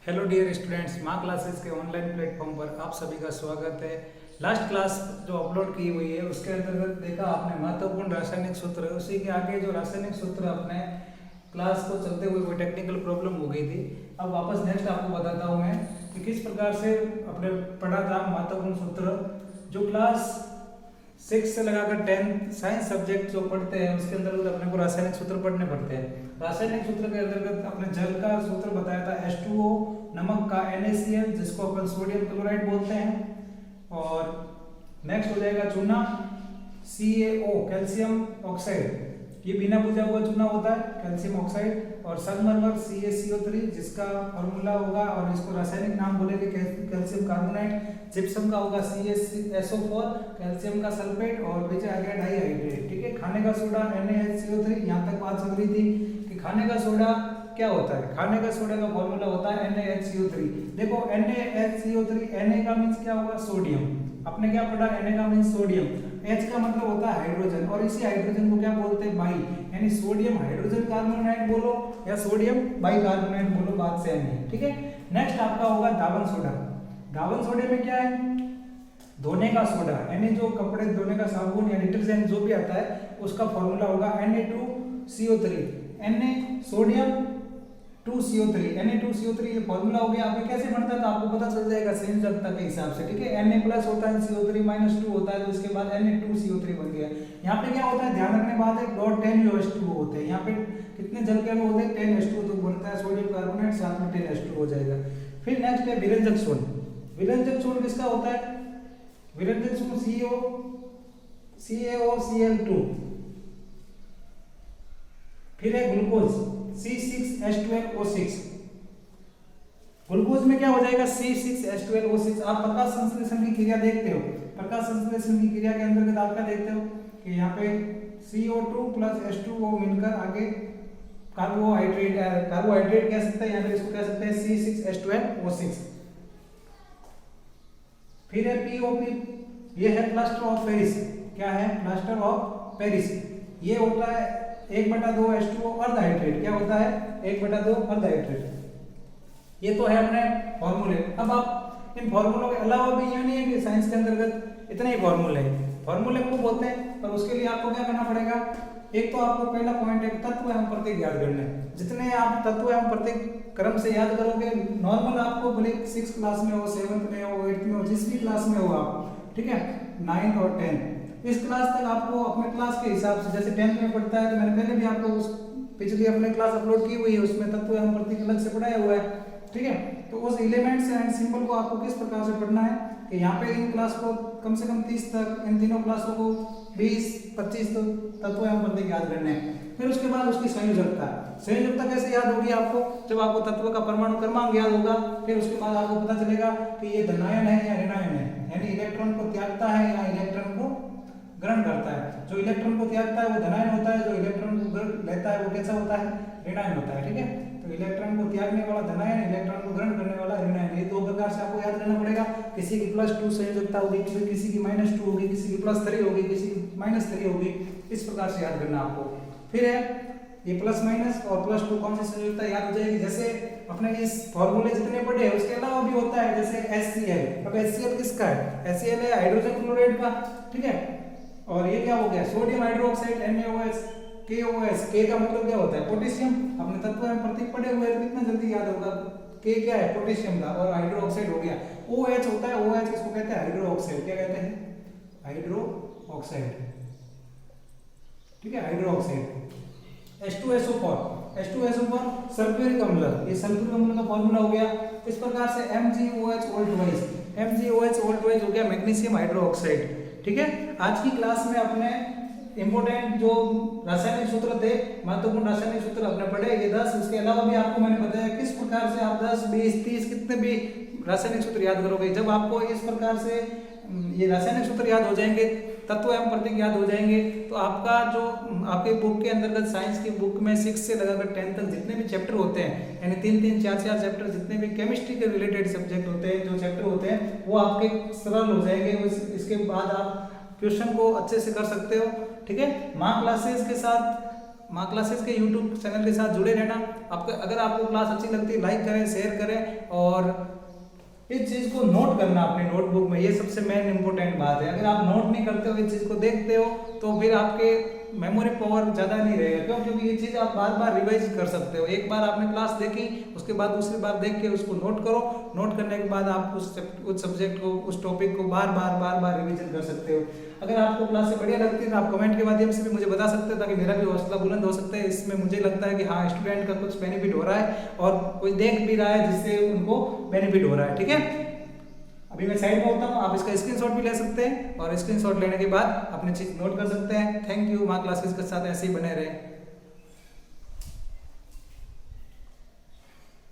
Hello dear students, माँ classes के online platform पर आप सभी का स्वागत है। लास्ट क्लास जो अपलोड की हुई है उसके अंतर्गत देखा आपने महत्वपूर्ण रासायनिक सूत्र, उसी के आगे जो रासायनिक सूत्र अपने क्लास को चलते हुए कोई टेक्निकल प्रॉब्लम हो गई थी। अब वापस नेक्स्ट आपको बताता हूँ मैं कि किस प्रकार से अपने पढ़ा था महत्वपूर्ण सूत्र। जो क्लास 6 से लगाकर 10 साइंस सब्जेक्ट जो पढ़ते हैं उसके अंतर्गत अपने को रासायनिक सूत्र पढ़ने पड़ते हैं। रासायनिक सूत्र के अंतर्गत अपने जल का सूत्र बताया था H2O, नमक का NaCl जिसको अपन सोडियम क्लोराइड बोलते हैं, और नेक्स्ट हो जाएगा चूना CaO कैल्शियम ऑक्साइड, ये बिना बुझा हुआ चूना होता है कैल्शियम ऑक्साइड, और संगमरमर CaCO3 जिसका फॉर्मूला होगा और इसको रासायनिक नाम बोलेंगे कैल्शियम कार्बोनेट, जिप्सम का होगा CaSO4 कैल्शियम का सल्फेट, और पीछे आ गया डाइहाइड्रेट। ठीक है, खाने का सोडा NaHCO3। यहाँ तक बात चल रही थी कि खाने का सोडा क्या होता है। खाने का सोडा का फॉर्मूला होता है NaHCO3। देखो NaHCO3, Na का मींस क्या होगा, सोडियम। आपने क्या पढ़ा, Na का मींस सोडियम, H का मतलब होता है हाइड्रोजन, और इसी हाइड्रोजन को क्या बोलते हैं, बाई, यानी सोडियम हाइड्रोजन कार्बोनेट बोलो या सोडियम बाइकार्बोनेट बोलो, बात सेम है। ठीक है, नेक्स्ट आपका होगा दावन सोडा। दावन सोडे में क्या है, धोने का सोडा, यानी जो कपड़े धोने का साबुन या डिटर्जेंट जो भी आता है उसका फॉर्मूला होगा Na2CO3, Na sodium 2CO3, Na2CO3 ये फॉर्मूला हो गया। आपको कैसे बनता है तो आपको पता चल जाएगा संयोजकता के हिसाब से। ठीक है, Na प्लस होता है CO3 माइनस 2 होता है, तो इसके बाद Na2CO3 बन गया। यहाँ पे क्या होता है, ध्यान रखने बात है, डॉट 10H2O होते हैं। यहाँ पे कितने जल के अणु होते हैं, 10H2O, तो बनता है सोडियम कार्बोनेट, साथ में 10H2 हो जाएगा। फिर नेक्स्ट है विरंजक सूर्ण। विरंजक सूर्ण किसका होता है, विरंजक सूर्ण CaOCl2। फिर है ग्लूकोज C6H12O6। ग्लूकोज में क्या हो जाएगा, C6H12O6। आप प्रकाश संश्लेषण की क्रिया देखते हो, प्रकाश संश्लेषण की क्रिया के अंतर्गत आप क्या देखते हो कि यहाँ पे CO2 प्लस H2O मिलकर आगे कार्बोहाइड्रेट कह सकते हैं, यहाँ पे इसको कह सकते हैं C6H12O6। फिर है POP, ये है प्लास्टर ऑफ पेरिस। क्या है, प्लास्टर ऑफ पेरिस। ये होता है 1/2 H2O अर्धहाइड्रेट। क्या होता है, 1/2 अर्धहाइड्रेट। ये तो है अपने फॉर्मूले। अब आप इन फॉर्मूलों के अलावा भी ये नहीं है कि साइंस के अंतर्गत इतने ही फॉर्मूले हैं, फॉर्मूले खूब होते हैं, पर उसके लिए आपको क्या करना पड़ेगा, एक तो आपको पहला पॉइंट है तत्व एवं प्रतीक याद करना है। जितने आप तत्व एवं प्रतीक क्रम से याद करोगे, नॉर्मल आपको भले 6 क्लास में हो, 7th में हो, 8th में हो, जिस भी क्लास में हो आप, ठीक है, 9th और 10th, इस क्लास तक आपको अपने क्लास के हिसाब से, जैसे 10th में पढ़ता है तो मैंने पहले भी आपको उस पिछली अपने क्लास अपलोड की हुई है, उसमें तत्व एवं प्रतीक अलग से पढ़ाया हुआ है। ठीक है, तो उस एलिमेंट्स एंड सिंबल को आपको किस प्रकार से पढ़ना है कि यहाँ पे इन क्लास को कम से कम 30 तक, इन तीनों क्लासों को 20-25 तो तत्व एवं प्रतीक याद करने हैं। फिर उसके बाद उसकी संयोजकता। संयोजकता कैसे याद होगी आपको, जब आपको तत्व का परमाणु क्रमांक याद होगा, फिर उसके बाद आपको पता चलेगा कि ये धनायन है या ऋणायन है, यानी इलेक्ट्रॉन को त्यागता है या इलेक्ट्रॉन को ग्रहण करता है। जो इलेक्ट्रॉन को त्यागता है वो धनायन होता है, जो इलेक्ट्रॉन को ग्रहण लेता है वो कैसा होता है, ऋणायन होता है। ठीक है, तो इलेक्ट्रॉन को त्यागने वाला धनायन, इलेक्ट्रॉन को ग्रहण करने वाला ऋणायन। ये दो प्रकार से आपको याद करना पड़ेगा। किसी की +2 संयोजकता होगी, किसी की -2 होगी, किसी की +3 होगी, किसी की -3 होगी, इस प्रकार से याद करना आपको। फिर है ये प्लस माइनस और +2 कौन सी संयोजकता याद हो जाएगी, जैसे अपने इस फॉर्मूले जितने पढ़े हैं उसके अलावा भी होता है, जैसे HCl। अब HCl किसका है, HCl है हाइड्रोजन क्लोराइड का। ठीक है, और ये क्या हो गया, sodium hydroxide NaOH, KOH, K का मतलब क्या होता है, पोटेशियम। अपने तत्व एवं प्रतीक पढ़े हुए हैं, कितना जल्दी याद होगा। K क्या है, पोटेशियम का, और हाइड्रोक्साइड हो गया। OH होता है, OH इसको कहते हैं हाइड्रोक्साइड। क्या कहते हैं, हाइड्रोक्साइड। ठीक है, हाइड्रोक्साइड। H2SO4 सल्फ्यूरिक अम्ल, ये सल्फ्यूरिक अम्ल का फॉर्मूला हो गया। इस प्रकार से MgOH हो गया मैग्नीशियम हाइड्रोक्साइड। ठीक है, आज की क्लास में अपने इंपोर्टेंट जो रासायनिक सूत्र थे, महत्वपूर्ण रासायनिक सूत्र अपने पढ़े ये 10। उसके अलावा भी आपको मैंने बताया किस प्रकार से आप 10, 20, 30 कितने भी रासायनिक सूत्र याद करोगे। जब आपको इस प्रकार से ये रासायनिक सूत्र याद हो जाएंगे, तत्व एवं प्रतीक याद हो जाएंगे, तो आपका जो आपके बुक के अंतर्गत साइंस की बुक में 6 से लगाकर 10 तक जितने भी चैप्टर होते हैं, यानी 3-3, 4-4 चैप्टर जितने भी केमिस्ट्री के रिलेटेड सब्जेक्ट होते हैं, जो चैप्टर होते हैं, वो आपके सरल हो जाएंगे। इसके बाद आप क्वेश्चन को अच्छे से कर सकते हो। ठीक है, माँ क्लासेस के साथ माँ क्लासेस के यूट्यूब चैनल के साथ जुड़े रहना। आपका अगर आपको क्लास अच्छी लगती है लाइक करें, शेयर करें और इस चीज को नोट करना अपने नोटबुक में, ये सबसे मेन इंपॉर्टेंट बात है। अगर आप नोट नहीं करते हो, इस चीज को देखते हो तो फिर आपके मेमोरी पावर ज्यादा नहीं रहेगा। क्यों? क्योंकि ये चीज आप बार बार रिवाइज कर सकते हो। एक बार आपने क्लास देखी, उसके बाद दूसरी बार देख के उसको नोट करो। नोट करने के बाद आप उस सब्जेक्ट को, उस टॉपिक को बार बार रिवीजन कर सकते हो। अगर आपको क्लास बढ़िया लगती है तो आप कमेंट के माध्यम से भी मुझे बता सकते हो, ताकि मेरा भी हौसला बुलंद हो सकता है। इसमें मुझे लगता है कि हाँ, स्टूडेंट का कुछ बेनिफिट हो रहा है और कोई देख भी रहा है जिससे उनको बेनिफिट हो रहा है। ठीक है, अभी मैं साइड में होता हूँ, आप इसका स्क्रीनशॉट भी ले सकते हैं और स्क्रीनशॉट लेने के बाद अपनी चीज नोट कर सकते हैं। थैंक यू, माँ क्लासेस के साथ ऐसे ही बने रहें।